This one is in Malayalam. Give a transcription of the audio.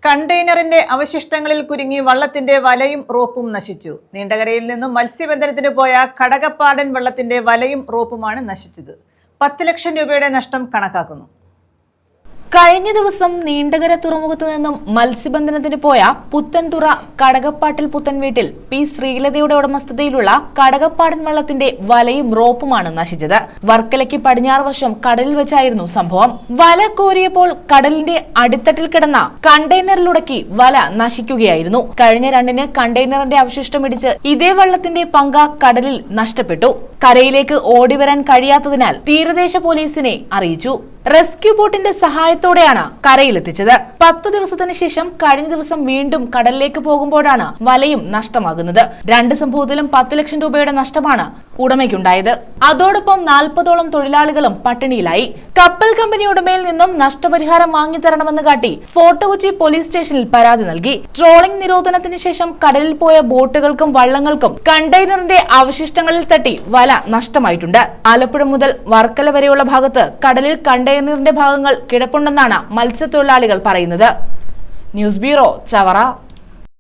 കണ്ടെയ്നറിന്റെ അവശിഷ്ടങ്ങളിൽ കുരുങ്ങി വള്ളത്തിന്റെ വലയും റോപ്പും നശിച്ചു. നീണ്ടകരയിൽ നിന്നും മത്സ്യബന്ധനത്തിന് പോയ കടകപ്പാടൻ വള്ളത്തിന്റെ വലയും റോപ്പുമാണ് നശിച്ചത്. 10 ലക്ഷം രൂപയുടെ നഷ്ടം കണക്കാക്കുന്നു. കഴിഞ്ഞ ദിവസം നീണ്ടകര തുറമുഖത്ത് നിന്നും മത്സ്യബന്ധനത്തിന് പോയ പുത്തൻതുറ കടകപ്പാട്ടിൽ പുത്തൻ വീട്ടിൽ പി ശ്രീലതയുടെ ഉടമസ്ഥതയിലുള്ള കടകപ്പാടൻ വള്ളത്തിന്റെ വലയും റോപ്പുമാണ് നശിച്ചത്. വർക്കലയ്ക്ക് പടിഞ്ഞാറ് വശം കടലിൽ വെച്ചായിരുന്നു സംഭവം. വല കോരിയപ്പോൾ കടലിന്റെ അടിത്തട്ടിൽ കിടന്ന കണ്ടെയ്നറിലുടക്കി വല നശിക്കുകയായിരുന്നു. കഴിഞ്ഞ 2-ന് കണ്ടെയ്നറിന്റെ അവശിഷ്ടം ഇടിച്ച് ഇതേ വള്ളത്തിന്റെ പങ്ക കടലിൽ നഷ്ടപ്പെട്ടു. കരയിലേക്ക് ഓടിവരാൻ കഴിയാത്തതിനാൽ തീരദേശ പോലീസിനെ അറിയിച്ചു. റെസ്ക്യൂ ബോട്ടിന്റെ സഹായത്തോടെയാണ് കരയിലെത്തിച്ചത്. 10 ദിവസത്തിന് ശേഷം കഴിഞ്ഞ ദിവസം വീണ്ടും കടലിലേക്ക് പോകുമ്പോഴാണ് വലയും നഷ്ടമാകുന്നത്. 2 സംഭവത്തിലും 10 ലക്ഷം രൂപയുടെ നഷ്ടമാണ് ഉടമയ്ക്കുണ്ടായത്. അതോടൊപ്പം 40ഓളം തൊഴിലാളികളും പട്ടിണിയിലായി. കപ്പൽ കമ്പനി ഉടമയിൽ നിന്നും നഷ്ടപരിഹാരം വാങ്ങിത്തരണമെന്ന് കാട്ടി ഫോർട്ട് കൊച്ചി പോലീസ് സ്റ്റേഷനിൽ പരാതി നൽകി. ട്രോളിംഗ് നിരോധനത്തിന് ശേഷം കടലിൽ പോയ ബോട്ടുകൾക്കും വള്ളങ്ങൾക്കും കണ്ടെയ്നറിന്റെ അവശിഷ്ടങ്ങളിൽ തട്ടി വല നഷ്ടമായിട്ടുണ്ട്. ആലപ്പുഴ മുതൽ വർക്കല വരെയുള്ള ഭാഗത്ത് കടലിൽ കണ്ടെയ്നറിന്റെ ഭാഗങ്ങൾ കിടപ്പുണ്ടെന്നാണ് മത്സ്യത്തൊഴിലാളികൾ പറയുന്നത്. News bureau, Chavara.